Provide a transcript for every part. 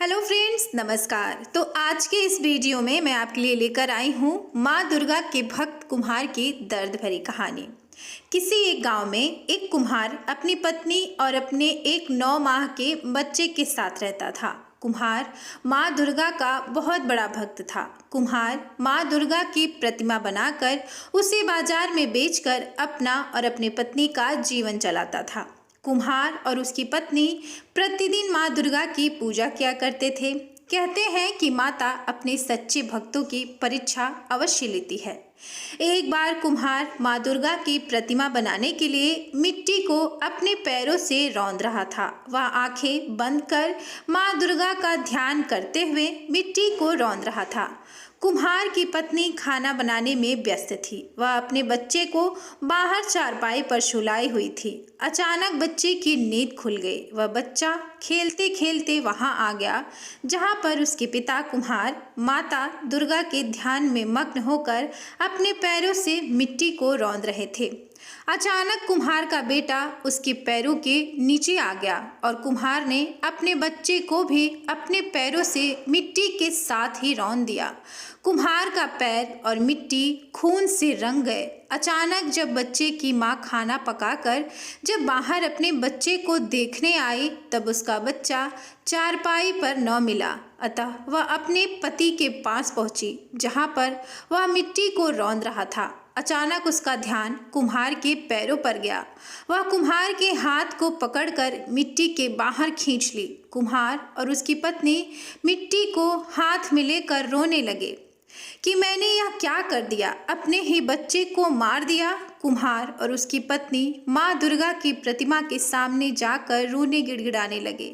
Hello friends, नमस्कार। तो आज के इस वीडियो में मैं आपके लिए लेकर आई हूँ माँ दुर्गा के भक्त कुम्हार की दर्द भरी कहानी। किसी एक गांव में एक कुम्हार अपनी पत्नी और अपने एक 9 माह के बच्चे के साथ रहता था। कुम्हार माँ दुर्गा का बहुत बड़ा भक्त था। कुम्हार माँ दुर्गा की प्रतिमा बनाकर उसे बाजार में बेचकर अपना और अपनी पत्नी का जीवन चलाता था। कुम्हार और उसकी पत्नी प्रतिदिन माँ दुर्गा की पूजा किया करते थे। कहते हैं कि माता अपने सच्चे भक्तों की परीक्षा अवश्य लेती है। एक बार कुम्हार माँ दुर्गा की प्रतिमा बनाने के लिए मिट्टी को अपने पैरों से रौंद रहा था। वह आंखें बंद कर माँ दुर्गा का ध्यान करते हुए मिट्टी को रौंद रहा था। कुम्हार की पत्नी खाना बनाने में व्यस्त थी। वह अपने बच्चे को बाहर चारपाई पर सुलाई हुई थी। अचानक बच्चे की नींद खुल गई। वह बच्चा खेलते खेलते वहां आ गया जहां पर उसके पिता कुम्हार माता दुर्गा के ध्यान में मग्न होकर अपने पैरों से मिट्टी को रौंद रहे थे। अचानक कुम्हार का बेटा उसके पैरों के नीचे आ गया और कुम्हार ने अपने बच्चे को भी अपने पैरों से मिट्टी के साथ ही रौंद दिया। कुम्हार का पैर और मिट्टी खून से रंग गए। अचानक जब बच्चे की माँ खाना पकाकर जब बाहर अपने बच्चे को देखने आई तब उसका बच्चा चारपाई पर न मिला। अतः वह अपने पति के पास पहुंची जहां पर वह मिट्टी को रौंद रहा था। अचानक उसका ध्यान कुम्हार के पैरों पर गया। वह कुम्हार के हाथ को पकड़कर मिट्टी के बाहर खींच ली। कुम्हार और उसकी पत्नी मिट्टी को हाथ में लेकर रोने लगे कि मैंने यह क्या कर दिया, अपने ही बच्चे को मार दिया। कुम्हार और उसकी पत्नी माँ दुर्गा की प्रतिमा के सामने जाकर रोने गिड़गिड़ाने लगे।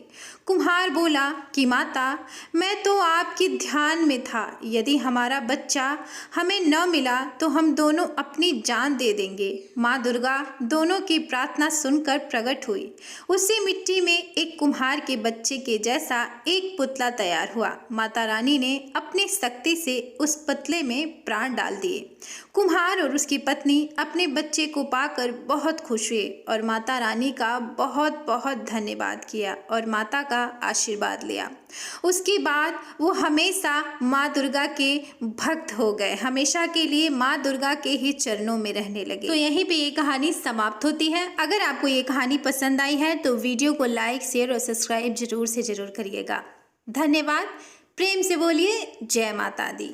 कुम्हार बोला कि माता, मैं तो आपके ध्यान में था। यदि हमारा बच्चा हमें न मिला तो हम दोनों अपनी जान दे देंगे। माँ दुर्गा दोनों की प्रार्थना सुनकर प्रकट हुई। उसी मिट्टी में एक कुम्हार के बच्चे के जैसा एक पुतला तैयार हुआ। माता रानी ने अपनी शक्ति से उस पुतले में प्राण डाल दिए। कुम्हार और उसकी पत्नी अपने बच्चे को पाकर बहुत खुश हुए और माता रानी का बहुत बहुत धन्यवाद किया और माता का आशीर्वाद लिया। उसके बाद वो हमेशा माँ दुर्गा के भक्त हो गए, हमेशा के लिए माँ दुर्गा के ही चरणों में रहने लगे। तो यहीं पे ये कहानी समाप्त होती है। अगर आपको ये कहानी पसंद आई है तो वीडियो को लाइक, शेयर और सब्सक्राइब जरूर से जरूर करिएगा। धन्यवाद। प्रेम से बोलिए जय माता दी।